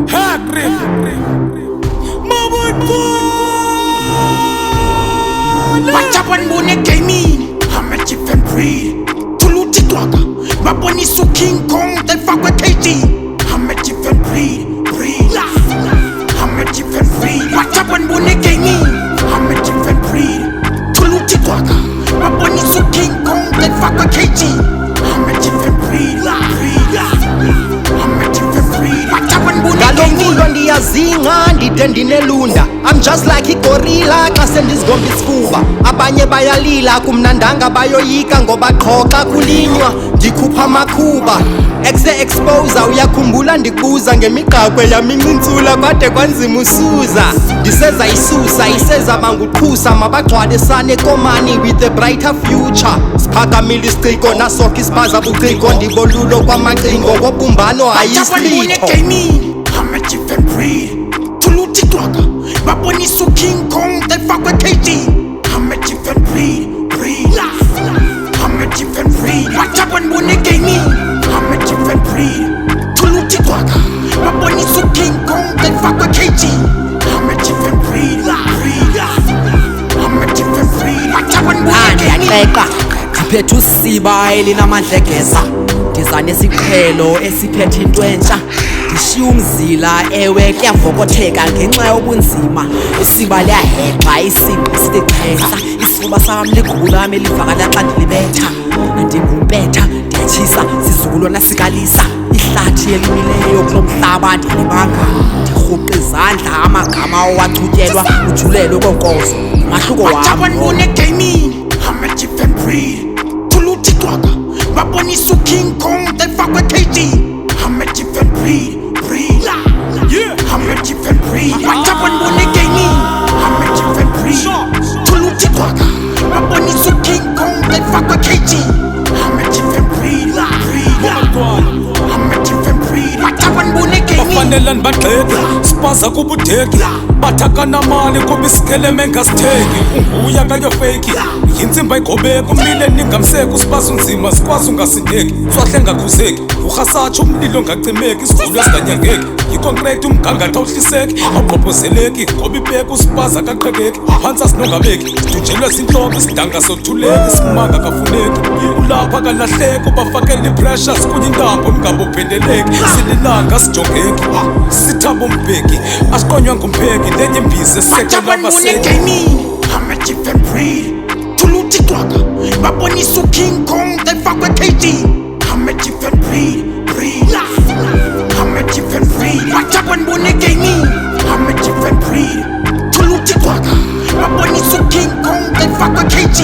Hagrid, my boy Paul. Bachaban bone gaming, I'm a different breed. Tuluti Dwaga, Baboni su King Kong, they fuck with KG. I'm a different breed. I'm a different breed. Bachaban bone gaming, I'm a different breed. Tuluti Dwaga, Baboni su King Kong, they fuck with KG. I'm a different breed. I'm a different breed. Bachaban bone gaming. Zinga ndide ndinelunda I'm just like igorilla xa sendizigomba isifuba abanye bayalila kumnandanga bayoyika ngoba qhoxa kulinywa ndikhupha amakhuba exe-exposer uyakhumbula ndikubuza ngemigaqwe yamincintsula kwade kwanzima usuza ndiseza isusa iseza banguqhusa mabagcwalisane komani with a brighter future siphakamile isiciko nasoka isipaza buciko ndibolulo kwamacingo kobumbano ayisitho I'm a different breed. Tuluti Dwaga, Baboni su King Kong, they fuck with KG. I'm a different breed. I'm a different breed. Bachaban bone gaming, I'm a different breed. Tuluti Dwaga, Baboni su King Kong, they fuck with KG. I'm a different breed. I'm a different breed. Bachaban bone gaming. Ngiphethe usiba elinamandlegeza ndiza nesiqhelo esiphethe into entsha ndishiya umzila ewe kuyavokotheka ngenxa yobunzima usiba liyahexa isinqi silixhehla isifuba sami ligula lami livakala xa ndilibetha andingumpetha ndiyatshisa sizukulwana sikalisa ihlathi elimileyo kulo mhlaba ndiyalibanga ndirhuqa izandla amagama owathutyelwa ujulelwe konkozo umahluko wami I'm a different breed. Tuluti Dwaga, Baboni su King Kong, they fuck with KG. I'm a different breed. I'm a different breed. Bachaban bone gaming, I'm a different breed. Tuluti Dwaga, Baboni su King Kong, they fuck with KG. I'm a different breed. I'm a different breed. Bachaban bone gaming. Bafanelani bagxeke, spaza kubudeki. Bathakana mali kuba isikele mengasitheki. Unguya kanye fake. Yinsimba igobeka umlile ningamseka usibasa unzima sikwazi ungasindeki. Swahle ngakhuzeki, urhasatsha umlilo ngacimeki isivulo esiganyangeki. Iconcrete umgangatha awuhliseki, awuqophozeleki ngoba ibeka usibaza kaqhekeki. Phansi asinongabeki, sidujelwe sinhloko isidanga sothuleki simanga kafuneki. Ulapha kalahleki ubafakela ipressure sikunye intambo ningabophendeleki. Sililanga sijongeki, sithaba umbheki asiqonywa ngumpheki ndenye imbizi esekela abaseki. I'm a different breed. Tuluti Dwaga, Baboni su King Kong, they fuck with KG. I'm a different breed. I'm a different breed. Bachaban bone gaming, I'm a different breed. Tuluti Dwaga, Baboni su King Kong, they fuck with KG.